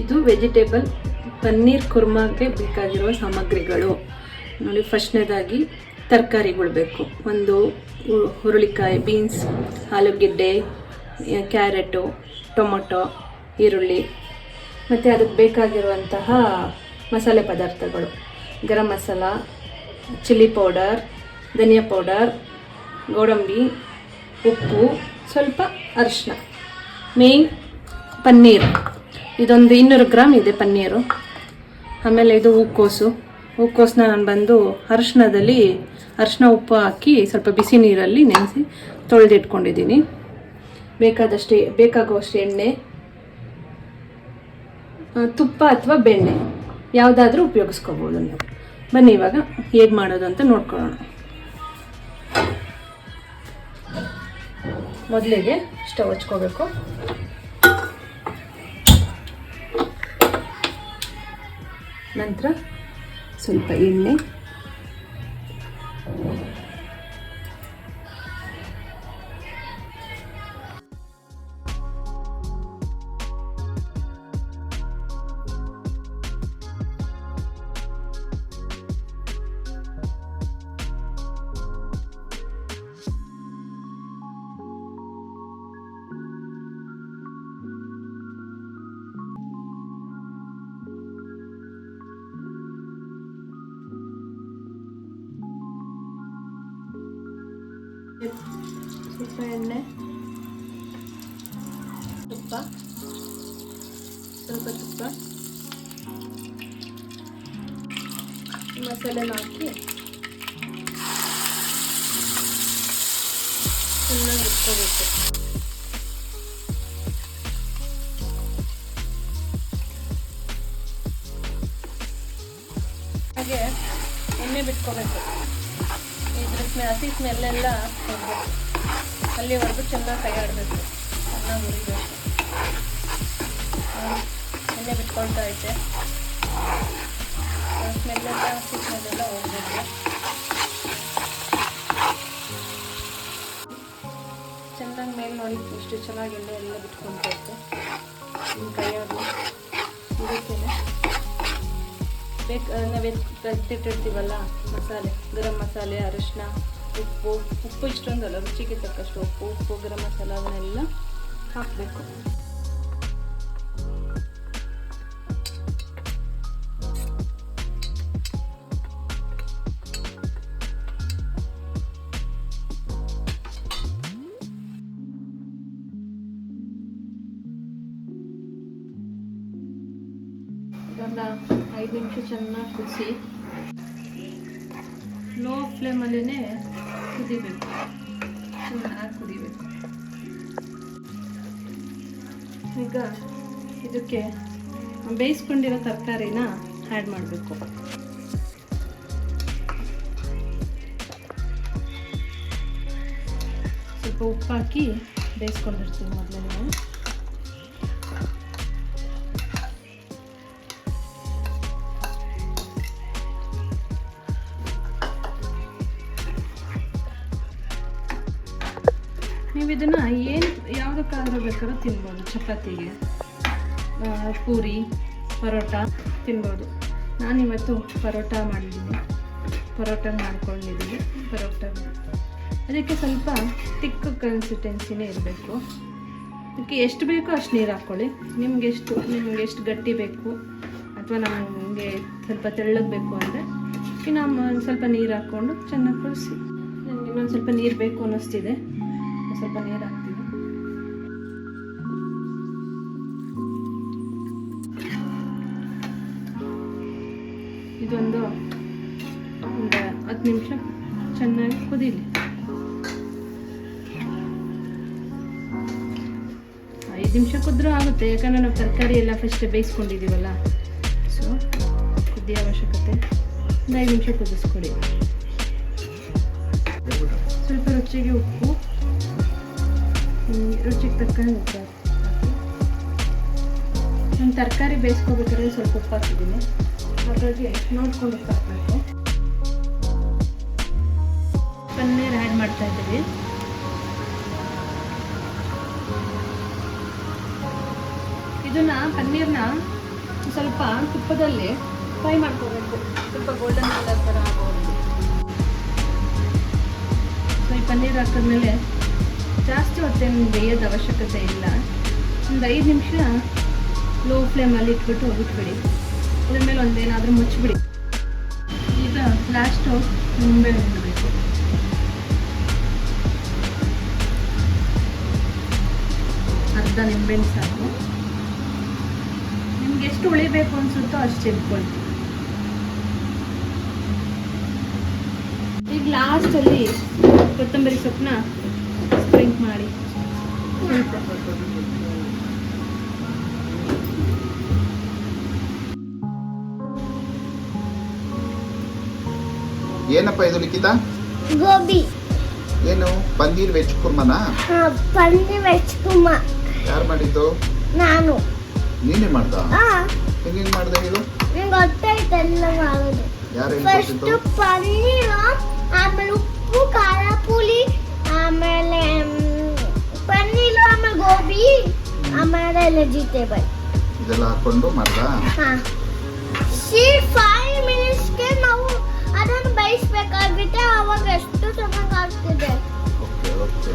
ಇದು ವೆಜಿಟೇಬಲ್ ಪನ್ನೀರ್ ಕುರ್ಮಾಗೆ ಬೇಕಾಗಿರುವ ಸಾಮಗ್ರಿಗಳು ನೋಡಿ. ಫಸ್ಟ್ನೇದಾಗಿ ತರಕಾರಿಗಳು ಬೇಕು. ಒಂದು ಹುರುಳಿಕಾಯಿ, ಬೀನ್ಸ್, ಆಲೂಗೆಡ್ಡೆ, ಕ್ಯಾರೆಟು, ಟೊಮೊಟೊ, ಈರುಳ್ಳಿ ಮತ್ತು ಅದಕ್ಕೆ ಬೇಕಾಗಿರುವಂತಹ ಮಸಾಲೆ ಪದಾರ್ಥಗಳು: ಗರಂ ಮಸಾಲ, ಚಿಲ್ಲಿ ಪೌಡರ್, ಧನಿಯಾ ಪೌಡರ್, ಗೋಡಂಬಿ, ಉಪ್ಪು, ಸ್ವಲ್ಪ ಅರಿಶಿನ. ಮೇಯ್ನ್ ಪನ್ನೀರ್, ಇದೊಂದು 200 ಗ್ರಾಮ್ ಇದೆ ಪನ್ನೀರು. ಆಮೇಲೆ ಇದು ಹೂಕೋಸನ್ನ ನಾನು ಬಂದು ಅರಿಶಿನ ಉಪ್ಪು ಹಾಕಿ ಸ್ವಲ್ಪ ಬಿಸಿ ನೀರಲ್ಲಿ ನೆನೆಸಿ ತೊಳೆದಿಟ್ಕೊಂಡಿದ್ದೀನಿ. ಬೇಕಾಗುವಷ್ಟು ಎಣ್ಣೆ, ತುಪ್ಪ ಅಥವಾ ಬೆಣ್ಣೆ ಯಾವುದಾದ್ರೂ ಉಪಯೋಗಿಸ್ಕೋಬೋದು ನೀವು. ಬನ್ನಿ ಇವಾಗ ಹೇಗೆ ಮಾಡೋದು ಅಂತ ನೋಡ್ಕೊಳ್ಳೋಣ. ಮೊದಲಿಗೆ ಸ್ಟವ್ ಹಚ್ಕೋಬೇಕು. ನಂತರ ಸ್ವಲ್ಪ ಎಣ್ಣೆ, ಸ್ವಲ್ಪ ಎಣ್ಣೆ, ಸ್ವಲ್ಪ ತುಪ್ಪ, ಮಸಾಲೆನ ಹಾಕಿ ಚೆನ್ನಾಗಿ ಇಟ್ಕೋಬೇಕು. ಹಾಗೆ ಎಣ್ಣೆ ಬಿಟ್ಕೋಬೇಕು. ಇದ್ರ ಹಸಿ ಸ್ಮೆಲ್ಲೆಲ್ಲ ಹೋಗ್ಬೇಕು. ಅಲ್ಲಿವರೆಗೂ ಚೆನ್ನಾಗಿ ಕೈ ಆಡಬೇಕು, ಚೆನ್ನಾಗಿ ಹುರಿಬೇಕು. ಎಣ್ಣೆ ಬಿಟ್ಕೊಳ್ತಾ ಐತೆ, ಸ್ಮೆಲ್ಲೆಲ್ಲ ಹಸಿ ಸ್ಮೆಲ್ಲೆಲ್ಲ ಹೋಗ್ಬೇಕು. ಚೆನ್ನಾಗಿ ಮೇಲೆ ನೋಡಿ ಎಷ್ಟು ಚೆನ್ನಾಗಿ ಎಣ್ಣೆ ಎಲ್ಲ ಬಿಟ್ಕೊಳ್ತಾ ಐತೆ. ನಿಮ್ಮ ಕೈಯಾಗಲಿ ಇದಕ್ಕೇನೆ ನಾವೇ ತೆಗೆದಿಟ್ಟಿರ್ತೀವಲ್ಲ ಮಸಾಲೆ, ಗರಂ ಮಸಾಲೆ, ಅರಿಶಿನ, ಉಪ್ಪು ಇಷ್ಟೊಂದಲ್ಲ, ರುಚಿಗೆ ತಕ್ಕಷ್ಟು ಉಪ್ಪು, ಗರಂ ಮಸಾಲ ಅವನ್ನೆಲ್ಲ ಹಾಕಬೇಕು. ಇದೊಂದು 5 ನಿಮಿಷ ಚೆನ್ನಾಗಿ ಕುದಿಸಿ, ಲೋ ಫ್ಲೇಮಲ್ಲೇ ಕುದಿಬೇಕು, ಚೆನ್ನಾಗಿ ಕುದಿಬೇಕು. ಈಗ ಇದಕ್ಕೆ ಬೇಯಿಸ್ಕೊಂಡಿರೋ ತರಕಾರಿನ ಆ್ಯಡ್ ಮಾಡಬೇಕು. ಸ್ವಲ್ಪ ಉಪ್ಪು ಹಾಕಿ ಬೇಯಿಸ್ಕೊಂಡಿರ್ತೀವಿ ಮೊದಲೇ ನಾವು. ನೀವು ಇದನ್ನು ಯಾವುದಕ್ಕಾದ್ರೂ ಬೇಕಾದ್ರೂ ತಿನ್ಬೋದು. ಚಪಾತಿಗೆ, ಪೂರಿ, ಪರೋಟ ತಿನ್ಬೋದು. ನಾನಿವತ್ತು ಪರೋಟ ಮಾಡ್ಕೊಂಡಿದ್ದೀನಿ. ಅದಕ್ಕೆ ಸ್ವಲ್ಪ ತಿಕ್ಕ ಕನ್ಸಿಸ್ಟೆನ್ಸಿನೇ ಇರಬೇಕು. ಅದಕ್ಕೆ ಎಷ್ಟು ಬೇಕೋ ಅಷ್ಟು ನೀರು ಹಾಕ್ಕೊಳ್ಳಿ. ನಿಮ್ಗೆ ಎಷ್ಟು ಗಟ್ಟಿ ಬೇಕು ಅಥವಾ ನಮಗೆ ಸ್ವಲ್ಪ ತೆಳ್ಳಗೆ ಬೇಕು ಅಂದರೆ ಇನ್ನು ಸ್ವಲ್ಪ ನೀರು ಹಾಕ್ಕೊಂಡು ಚೆನ್ನಾಗಿ ಕುದಿಸಿ. ನನಗೆ ಇನ್ನೊಂದು ಸ್ವಲ್ಪ ನೀರು ಬೇಕು ಅನ್ನಿಸ್ತಿದೆ, ಸ್ವಲ್ಪ ನೀರು ಹಾಕ್ತೀನಿ. ಇದೊಂದು 10 ನಿಮಿಷ ಚೆನ್ನಾಗಿ ಕುದೀಲಿ. 5 ನಿಮಿಷ ಕುದ್ರೂ ಆಗುತ್ತೆ, ಯಾಕಂದರೆ ನಾವು ತರಕಾರಿ ಎಲ್ಲ ಫಸ್ಟ್ ಬೇಯಿಸ್ಕೊಂಡಿದ್ದೀವಲ್ಲ. ಸೊ ಕುದಿಯೋ ಅವಶ್ಯಕತೆ 5 ನಿಮಿಷ ಕುದಿಸ್ಕೊಡಿ. ಸ್ವಲ್ಪ ರುಚಿಗೆ ಉಪ್ಪು, ರುಚಿಗೆ ತಕ್ಕಂಗೆ ಉಪ್ಪು ಹಾಕಿ. ನಾನು ತರಕಾರಿ ಬೇಯಿಸ್ಕೋಬೇಕಾದ್ರೆ ಸ್ವಲ್ಪ ಉಪ್ಪು ಹಾಕಿದ್ದೀನಿ, ಹಾಗಾಗಿ ನೋಡ್ಕೊಂಡು ಉಪ್ಪು ಹಾಕಬೇಕು. ಪನ್ನೀರ್ ಆ್ಯಡ್ ಮಾಡ್ತಾ ಇದ್ದೀವಿ. ಪನ್ನೀರ್ನ ಸ್ವಲ್ಪ ತುಪ್ಪದಲ್ಲಿ ಫ್ರೈ ಮಾಡ್ಕೋಬೇಕು, ಸ್ವಲ್ಪ ಗೋಲ್ಡನ್ ಕಲರ್ ಥರ ಆಗೋದು. ಸೊ ಈ ಪನ್ನೀರ್ ಹಾಕಿದ್ಮೇಲೆ ಜಾಸ್ತಿ ಹೊತ್ತೇನು ಬೇಯೋದು ಅವಶ್ಯಕತೆ ಇಲ್ಲ. ಒಂದು 5 ನಿಮಿಷ ಲೋ ಫ್ಲೇಮಲ್ಲಿ ಇಟ್ಬಿಟ್ಟು ಬಿಟ್ಬಿಡಿ. ಅದ್ರ ಮೇಲೆ ಒಂದೇನಾದರೂ ಮುಚ್ಚಿಬಿಡಿ. ಈಗ ಲಾಸ್ಟು ನಿಂಬೆ ಹಿಂಡಬೇಕು. ಅರ್ಧ ನಿಂಬೆಹಣ್ಣು ಸಾಕು. ನಿಮ್ಗೆ ಎಷ್ಟು ಉಳಿಬೇಕು ಅನ್ಸುತ್ತೋ ಅಷ್ಟು ಇಟ್ಕೊಳ್ಳಿ. ಈಗ ಲಾಸ್ಟಲ್ಲಿ ಕೊತ್ತಂಬರಿ ಸೊಪ್ಪನ್ನ ಸ್ಪ್ರಿಂಕ್ ಮಾಡಿ. ಏನಪ್ಪ ಇದು ಲಿಖಿತ? ಗೋಬಿ. ಏನು ಪನ್ನೀರ್ ವೆಜ್ ಕುರ್ಮನಾ? ಪನ್ನೀರ್ ವೆಜ್ ಕುರ್ಮಾ. ಯಾರು ಮಾಡಿದ್ದು? ನಾನು. ನೀನೇ ಮಾಡ್ದ? ಹಾ. ಹೆಂಗ್ ಮಾಡ್ದೆ ಇದು? ನಂಗೆ ಗೊತ್ತಾಯ್ತು ಎಲ್ಲ ಮಾಡೋದು. ಯಾರು ಫಸ್ಟ್ ಪನ್ನೀರ್, ಆಮೇಲೆ ಉಪ್ಪು, ಖಾರ ಪುಳಿ, ಆಮೇಲೆ ಪನ್ನೀರ್, ಆಮೇಲೆ ಗೋಬಿ, ಆಮೇಲೆ ವೆಜಿಟೇಬಲ್ ಇದೆಲ್ಲ ಹಾಕೊಂಡು ಮಾಡ್ದ? ಹಾ. 5 ಮಿನಿಟ್ಸ್ಗೆ ನಾವು ಅದನ್ನು ಬೇಯಿಸ್ಬೇಕಾಗುತ್ತೆ. ಅವಾಗ ಎಷ್ಟು ಚೆನ್ನಾಗಿ ಆಗ್ತಿದೆ. Okay okay.